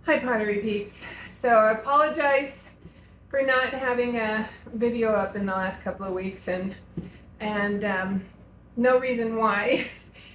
Hi pottery peeps. So I apologize for not having a video up in the last couple of weeks and no reason why.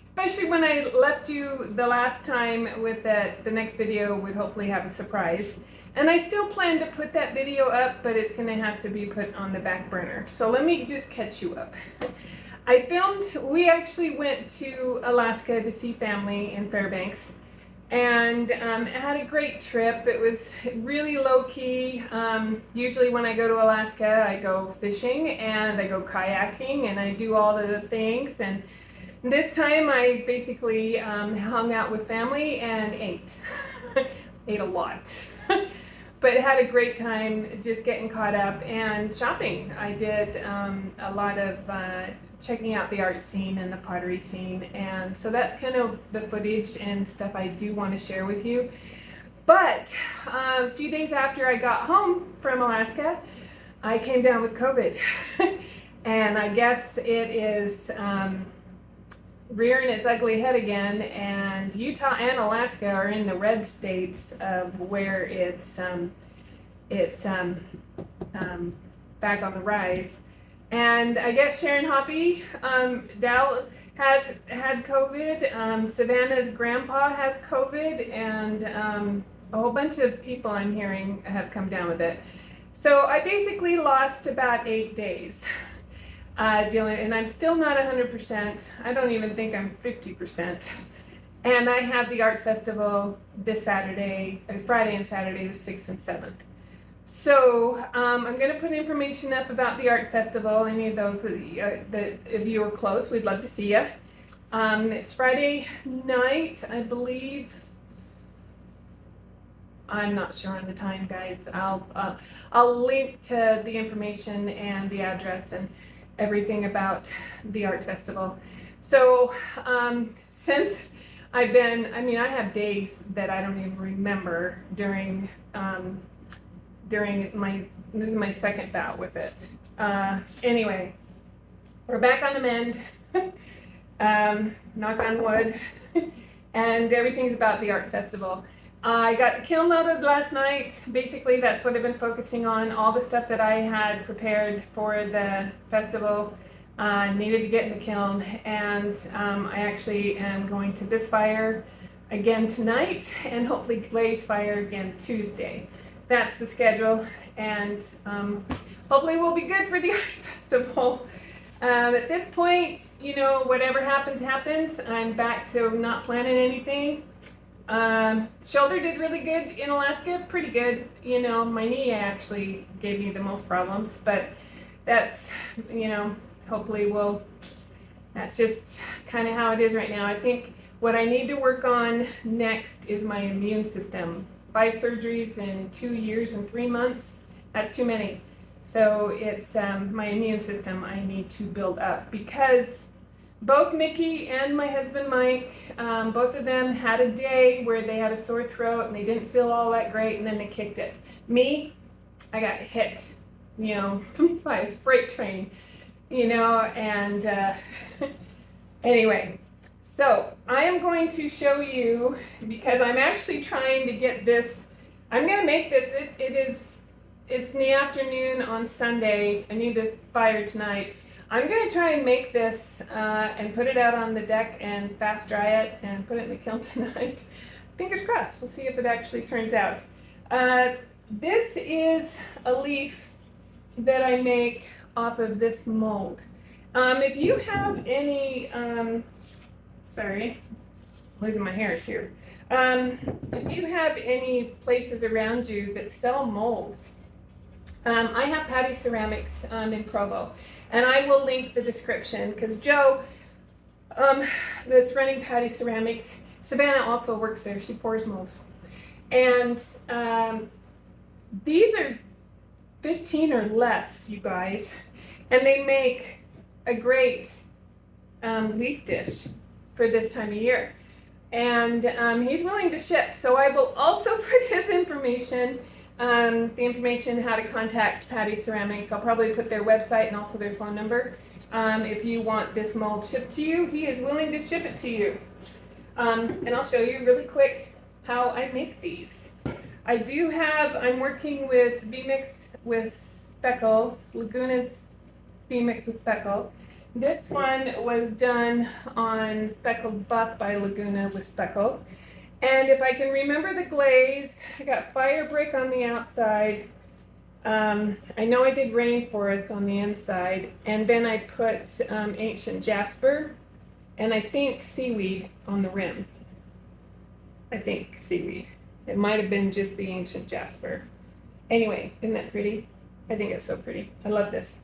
Especially when I left you the last time with that the next video would hopefully have a surprise. And I still plan to put that video up, but it's gonna have to be put on the back burner. So let me just catch you up. We actually went to Alaska to see family in Fairbanks. And had a great trip. It was really low-key. Usually when I go to Alaska, I go fishing and I go kayaking and I do all of the things. And this time I basically hung out with family and ate. Ate a lot. But had a great time just getting caught up and shopping. I did a lot of checking out the art scene and the pottery scene, and so that's kind of the footage and stuff I do want to share with you. But a few days after I got home from Alaska, I came down with COVID. And I guess it is rearing its ugly head again, and Utah and Alaska are in the red states of where it's back on the rise. And I guess Sharon Hoppy, Dal has had COVID, Savannah's grandpa has COVID, and a whole bunch of people I'm hearing have come down with it. So I basically lost about 8 days dealing, and I'm still not 100%. I don't even think I'm 50%. And I have the art festival this Saturday, Friday and Saturday, the 6th and 7th. So I'm going to put information up about the art festival. Any of those that if you are close, we'd love to see you. It's Friday night, I believe. I'm not sure on the time, guys. I'll link to the information and the address and everything about the art festival. So since I have days that I don't even remember during this is my second bout with it. Anyway, we're back on the mend, knock on wood, and everything's about the art festival. I got the kiln loaded last night. Basically, that's what I've been focusing on. All the stuff that I had prepared for the festival needed to get in the kiln, and I actually am going to this fire again tonight, and hopefully glaze fire again Tuesday. That's the schedule, and hopefully we'll be good for the art festival. At this point, you know, whatever happens, happens. I'm back to not planning anything. Shoulder did really good in Alaska, pretty good. You know, my knee actually gave me the most problems, but that's, you know, hopefully that's just kind of how it is right now. I think what I need to work on next is my immune system. 5 surgeries in 2 years and 3 months, that's too many. So it's my immune system I need to build up, because both Mickey and my husband Mike, both of them had a day where they had a sore throat and they didn't feel all that great, and then they kicked it. Me, I got hit, you know, by a freight train, you know, and anyway. So I am going to show you, because I'm actually trying to get this, I'm going to make this, it's in the afternoon on Sunday. I need this fire tonight. I'm going to try and make this and put it out on the deck and fast dry it and put it in the kiln tonight. Fingers crossed, we'll see if it actually turns out. This is a leaf that I make off of this mold. If you have any, sorry, losing my hair too. If you have any places around you that sell molds, I have Patty Ceramics in Provo, and I will link the description, because Joe, that's running Patty Ceramics, Savannah also works there. She pours molds, and these are 15 or less, you guys, and they make a great leaf dish for this time of year, and he's willing to ship. So I will also put his information, the information how to contact Patty Ceramics. I'll probably put their website and also their phone number. If you want this mold shipped to you, he is willing to ship it to you. And I'll show you really quick how I make these. I'm working with V-Mix with Speckle, Laguna's V-Mix with Speckle. This one was done on Speckled Buff by Laguna with Speckle. And if I can remember the glaze, I got Fire Brick on the outside. I know I did Rainforest on the inside. And then I put Ancient Jasper and I think Seaweed on the rim. I think Seaweed. It might have been just the Ancient Jasper. Anyway, isn't that pretty? I think it's so pretty. I love this.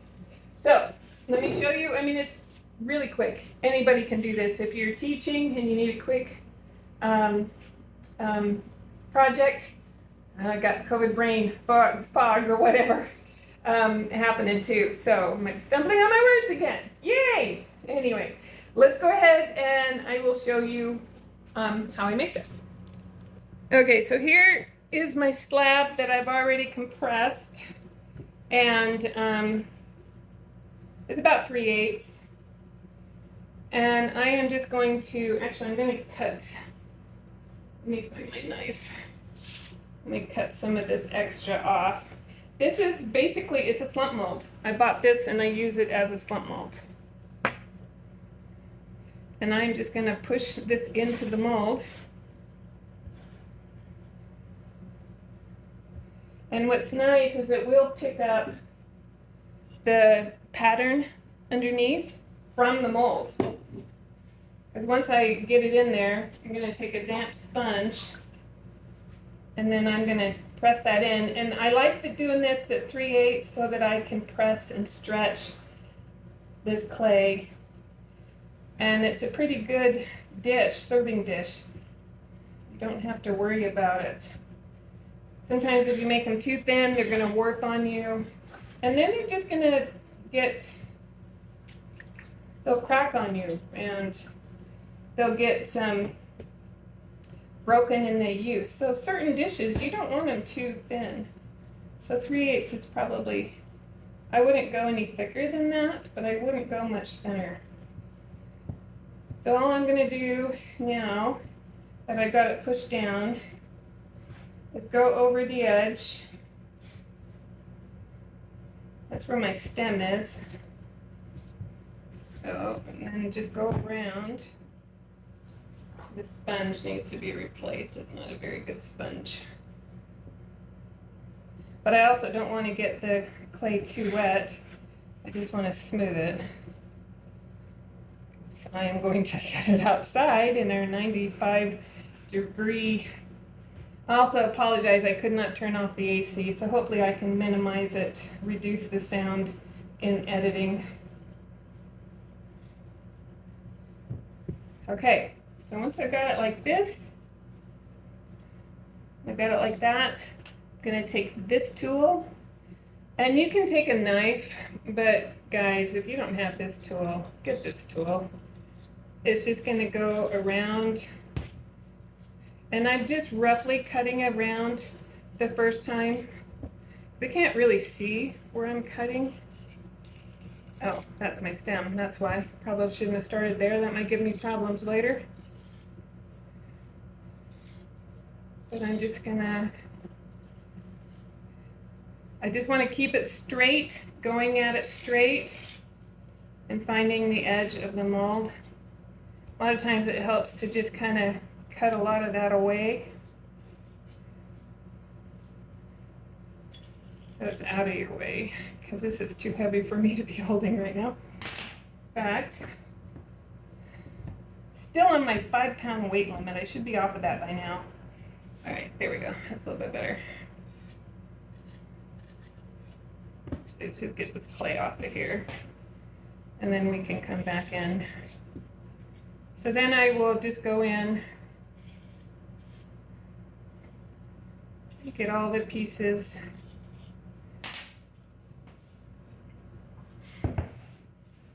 So let me show you. I mean, it's really quick. Anybody can do this. If you're teaching and you need a quick project, I got COVID brain fog or whatever happening too. So I'm stumbling on my words again. Yay! Anyway, let's go ahead and I will show you how I make this. Okay, so here is my slab that I've already compressed, and it's about 3/8. And I am just going to, actually I'm going to cut, let me find my knife. Let me cut some of this extra off. This is basically, it's a slump mold. I bought this and I use it as a slump mold. And I'm just going to push this into the mold. And what's nice is it will pick up the pattern underneath from the mold. Because once I get it in there, I'm going to take a damp sponge and then I'm going to press that in. And I like doing this at 3/8 so that I can press and stretch this clay. And it's a pretty good dish, serving dish. You don't have to worry about it. Sometimes if you make them too thin, they're going to warp on you. And then they're just going to they'll crack on you and they'll get broken in the use. So certain dishes, you don't want them too thin. So 3/8 is probably, I wouldn't go any thicker than that, but I wouldn't go much thinner. So all I'm going to do now that I've got it pushed down is go over the edge. That's where my stem is. So, and then just go around. This sponge needs to be replaced. It's not a very good sponge. But I also don't want to get the clay too wet. I just want to smooth it. So I am going to set it outside in our 95-degree. I also apologize, I could not turn off the AC, so hopefully I can minimize it, reduce the sound in editing. Okay, so once I've got it like this, I've got it like that, I'm gonna take this tool, and you can take a knife, but guys, if you don't have this tool, get this tool. It's just gonna go around. And I'm just roughly cutting around the first time. I can't really see where I'm cutting. Oh, that's my stem. That's why. Probably shouldn't have started there. That might give me problems later. But I'm just gonna, I just want to keep it straight, going at it straight, and finding the edge of the mold. A lot of times it helps to just kind of cut a lot of that away so it's out of your way, because this is too heavy for me to be holding right now. In fact, still on my 5-pound weight limit. I should be off of that by now. All right, there we go. That's a little bit better. Let's just get this clay off of here and then we can come back in. So then I will just go in, get all the pieces.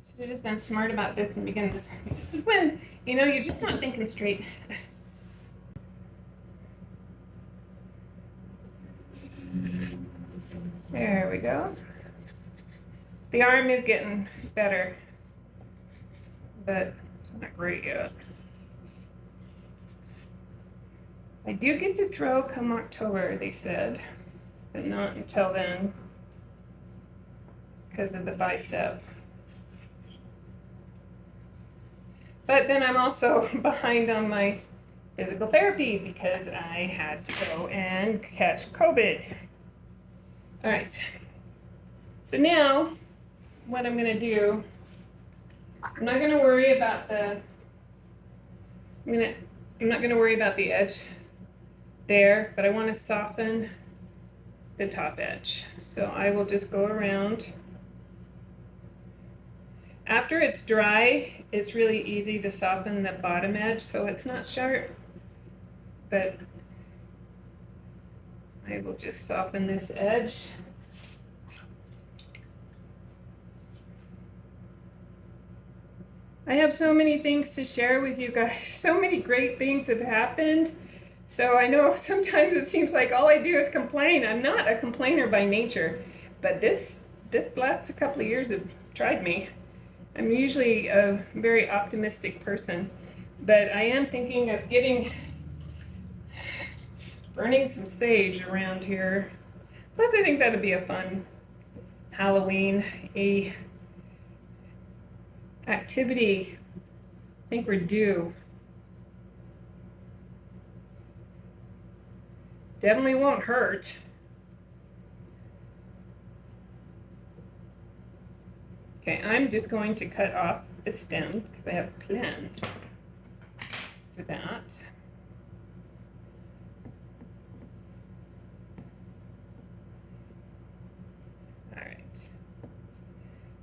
Should have just been smart about this in the beginning. This is when, you know, you're just not thinking straight. There we go. The arm is getting better, but it's not great yet. I do get to throw come October, they said, but not until then because of the bicep. But then I'm also behind on my physical therapy because I had to go and catch COVID. All right. So now what I'm going to do, I'm not going to worry about the edge there, but I want to soften the top edge. So I will just go around. After it's dry, it's really easy to soften the bottom edge so it's not sharp, but I will just soften this edge. I have so many things to share with you guys. So many great things have happened. So I know sometimes it seems like all I do is complain. I'm not a complainer by nature, but this last couple of years have tried me. I'm usually a very optimistic person, but I am thinking of burning some sage around here. Plus I think that'd be a fun Halloween activity. I think we're due. Definitely won't hurt. Okay, I'm just going to cut off the stem because I have plans for that. All right.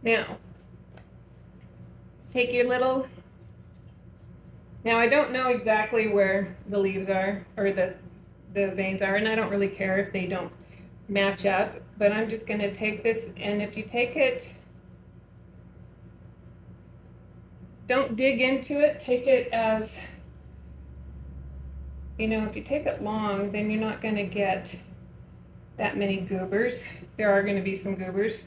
Now, take your little, now I don't know exactly where the leaves are or the veins are, and I don't really care if they don't match up, but I'm just going to take this, and if you take it, don't dig into it, take it as, you know, if you take it long, then you're not going to get that many goobers. There are going to be some goobers.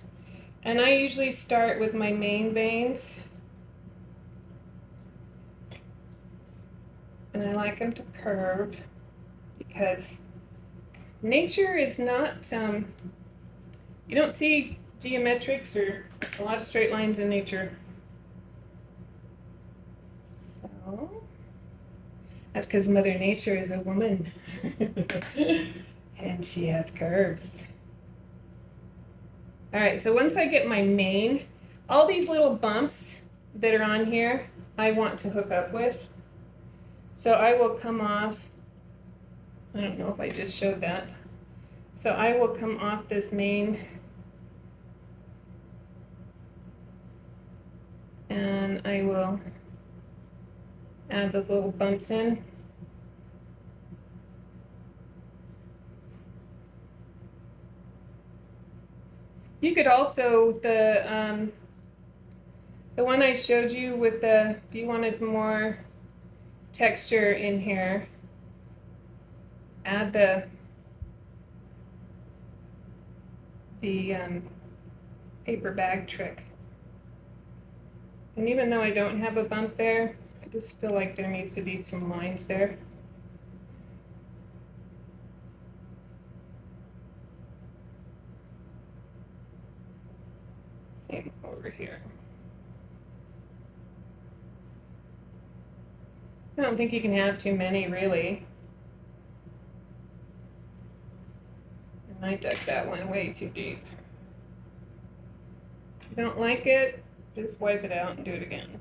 And I usually start with my main veins. And I like them to curve because nature is not, you don't see geometrics or a lot of straight lines in nature. So, that's because Mother Nature is a woman and she has curves. All right, so once I get my mane, all these little bumps that are on here, I want to hook up with. So I will come off, I don't know if I just showed that. So I will come off this mane and I will add those little bumps in. You could also, the one I showed you with the, if you wanted more texture in here, add the paper bag trick. And even though I don't have a bump there, I just feel like there needs to be some lines there. Same over here. I don't think you can have too many, really. And I dug that one way too deep. If you don't like it, just wipe it out and do it again.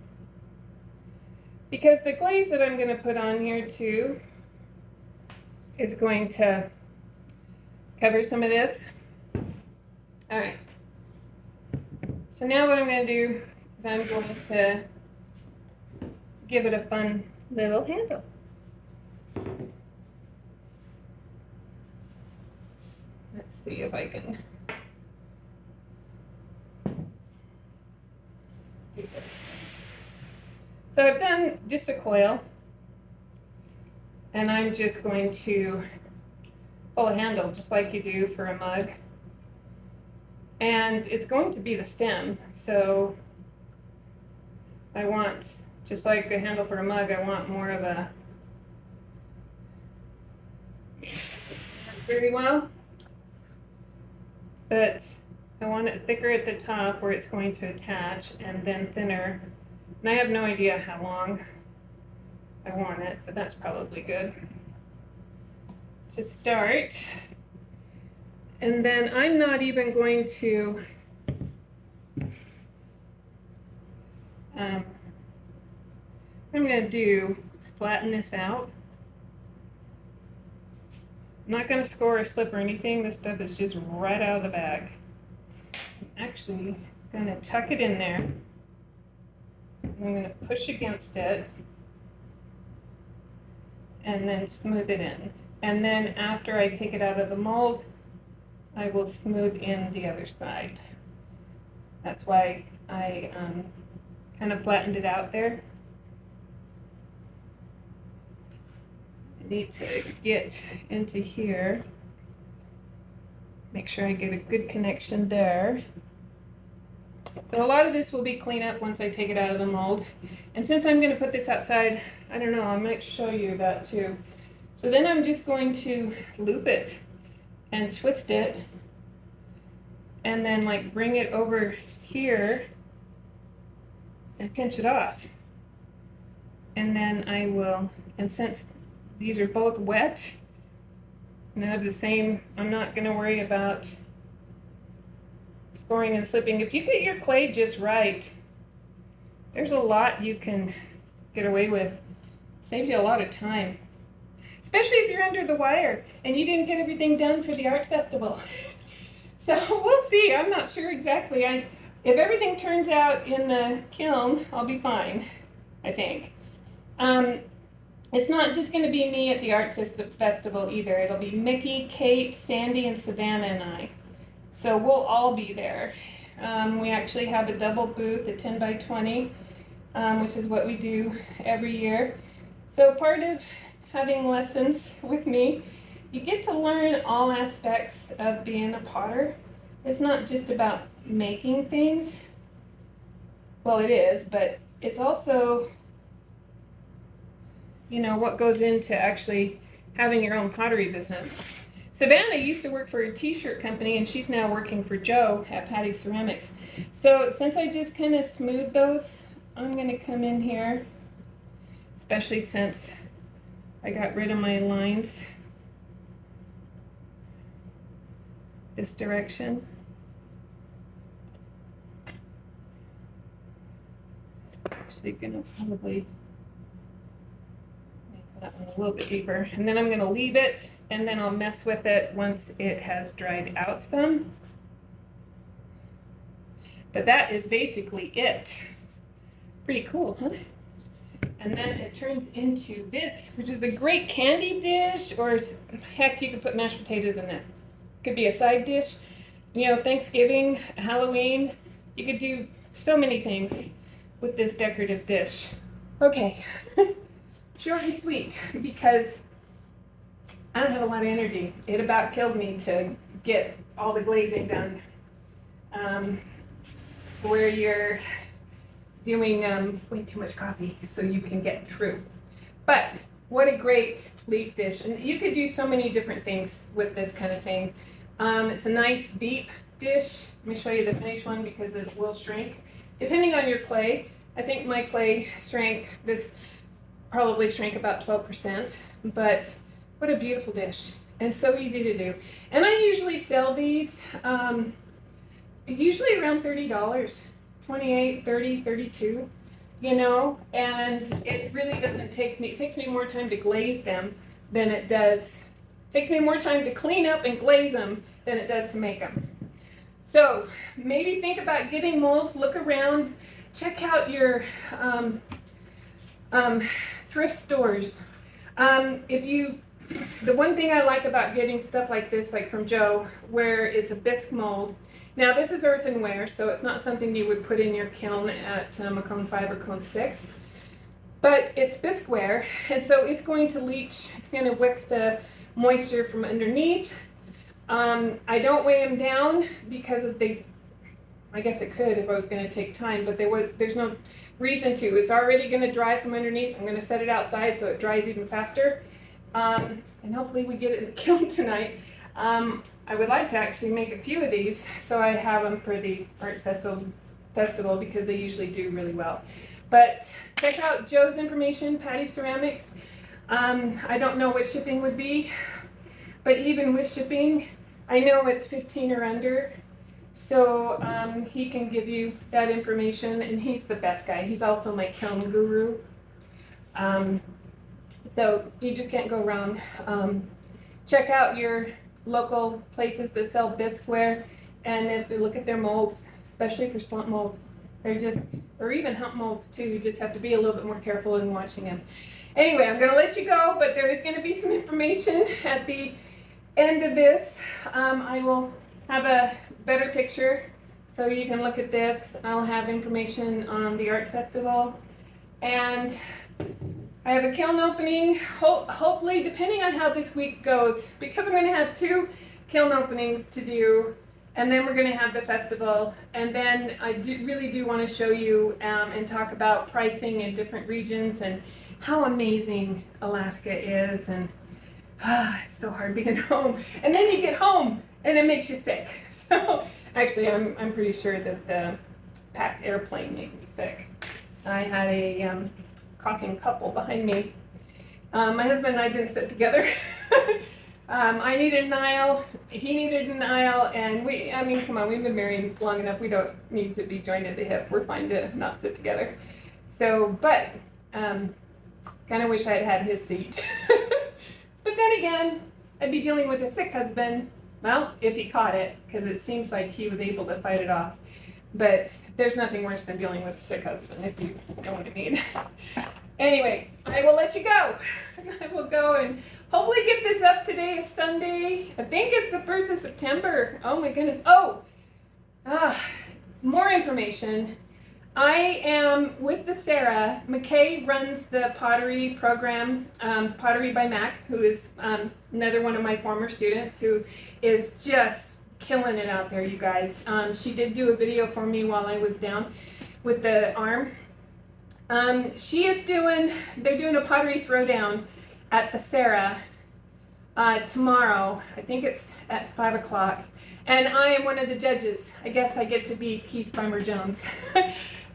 Because the glaze that I'm going to put on here too is going to cover some of this. All right. So now what I'm going to do is I'm going to give it a fun little handle. Let's see if I can do this. So I've done just a coil, and I'm just going to pull a handle just like you do for a mug. And it's going to be the stem, so I want, just like a handle for a mug, I want more of a very well, but I want it thicker at the top where it's going to attach, and then thinner. And I have no idea how long I want it, but that's probably good to start. And then I'm not even going to what I'm going to do is flatten this out. I'm not going to score or slip or anything. This stuff is just right out of the bag. I'm actually going to tuck it in there. I'm going to push against it and then smooth it in. And then after I take it out of the mold, I will smooth in the other side. That's why I kind of flattened it out there. I need to get into here. Make sure I get a good connection there. So a lot of this will be cleanup once I take it out of the mold. And since I'm going to put this outside, I don't know, I might show you that too. So then I'm just going to loop it and twist it and then like bring it over here and pinch it off. And then I will, and since these are both wet and they have the same, I'm not going to worry about scoring and slipping. If you get your clay just right, there's a lot you can get away with. Saves you a lot of time, especially if you're under the wire and you didn't get everything done for the art festival. So we'll see. I'm not sure exactly. If everything turns out in the kiln, I'll be fine, I think. It's not just going to be me at the art festival either. It'll be Mickey, Kate, Sandy, and Savannah and I. So we'll all be there. We actually have a double booth, a 10 by 20, which is what we do every year. So part of having lessons with me, you get to learn all aspects of being a potter. It's not just about making things. Well, it is, but it's also, you know, what goes into actually having your own pottery business. Savannah used to work for a t-shirt company and she's now working for Joe at Patty Ceramics. So since I just kind of smoothed those, I'm going to come in here, especially since I got rid of my lines this direction. Actually gonna probably make that one a little bit deeper. And then I'm gonna leave it and then I'll mess with it once it has dried out some. But that is basically it. Pretty cool, huh? And then it turns into this, which is a great candy dish, or heck, you could put mashed potatoes in this. Could be a side dish. You know, Thanksgiving, Halloween, you could do so many things with this decorative dish. Okay, short and sweet, because I don't have a lot of energy. It about killed me to get all the glazing done. Where you're doing way too much coffee so you can get through. But what a great leaf dish. And you could do so many different things with this kind of thing. It's a nice deep dish. Let me show you the finished one because it will shrink. Depending on your clay, I think my clay shrank, this probably shrank about 12%, but what a beautiful dish and so easy to do. And I usually sell these usually around $30. 28, 30, 32, you know, and it really doesn't take me, it takes me more time to glaze them than it does, takes me more time to clean up and glaze them than it does to make them. So maybe think about getting molds, look around, check out your thrift stores. The one thing I like about getting stuff like this, like from Joe, where it's a bisque mold. Now this is earthenware, so it's not something you would put in your kiln at a cone 5 or cone 6. But it's bisqueware, and so it's going to leach, it's going to wick the moisture from underneath. I don't weigh them down because of I guess it could if I was going to take time, but there's no reason to. It's already going to dry from underneath. I'm going to set it outside so it dries even faster. And hopefully we get it in the kiln tonight. I would like to actually make a few of these so I have them for the art festival because they usually do really well. But check out Joe's information, Patty Ceramics. I don't know what shipping would be, but even with shipping, I know it's 15 or under. So he can give you that information, and he's the best guy. He's also my kiln guru. So you just can't go wrong. Check out your local places that sell bisqueware and look at their molds, especially for slump molds. They're just, or even hump molds too. You just have to be a little bit more careful in watching them. Anyway, I'm going to let you go, but there is going to be some information at the end of this. I will have a better picture so you can look at this. I'll have information on the art festival, and I have a kiln opening, hopefully, depending on how this week goes, because I'm going to have 2 kiln openings to do, and then we're going to have the festival, and then I really do want to show you and talk about pricing in different regions and how amazing Alaska is, and it's so hard being home. And then you get home and it makes you sick. So actually, I'm pretty sure that the packed airplane made me sick. I had a coughing couple behind me. My husband and I didn't sit together. I needed an aisle, he needed an aisle, and I mean, come on, we've been married long enough. We don't need to be joined at the hip. We're fine to not sit together. So, but kind of wish I had had his seat. But then again, I'd be dealing with a sick husband. Well, if he caught it, because it seems like he was able to fight it off. But there's nothing worse than dealing with a sick husband, if you know what I mean. Anyway, I will let you go. I will go and hopefully get this up. Today is Sunday. I think it's the 1st of September. Oh my goodness. Oh, more information. I am with the Scera. McKay runs the pottery program, Pottery by Mac, who is another one of my former students who is just killing it out there, you guys. She did do a video for me while I was down with the arm. They're doing a pottery throwdown at the Scera tomorrow. I think it's at 5 o'clock. And I am one of the judges. I guess I get to be Keith Primer Jones.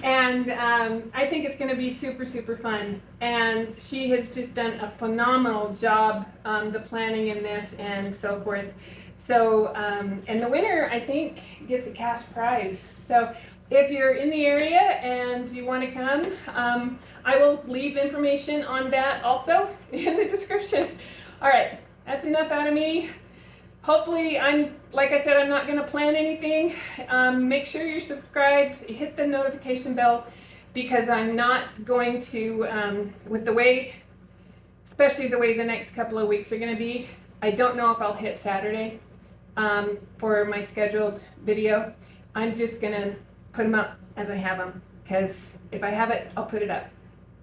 And I think it's going to be super, super fun. And she has just done a phenomenal job, the planning in this and so forth. So, and the winner, I think, gets a cash prize. So if you're in the area and you want to come, I will leave information on that also in the description. All right, that's enough out of me. Hopefully, like I said, I'm not going to plan anything. Make sure you're subscribed, hit the notification bell, because I'm not going to, with the way, especially the way the next couple of weeks are going to be, I don't know if I'll hit Saturday for my scheduled video. I'm just going to put them up as I have them, because if I have it, I'll put it up.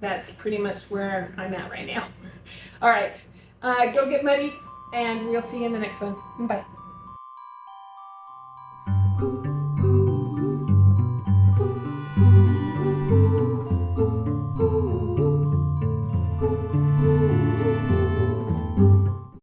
That's pretty much where I'm at right now. All right, go get muddy. And we'll see you in the next one. Bye.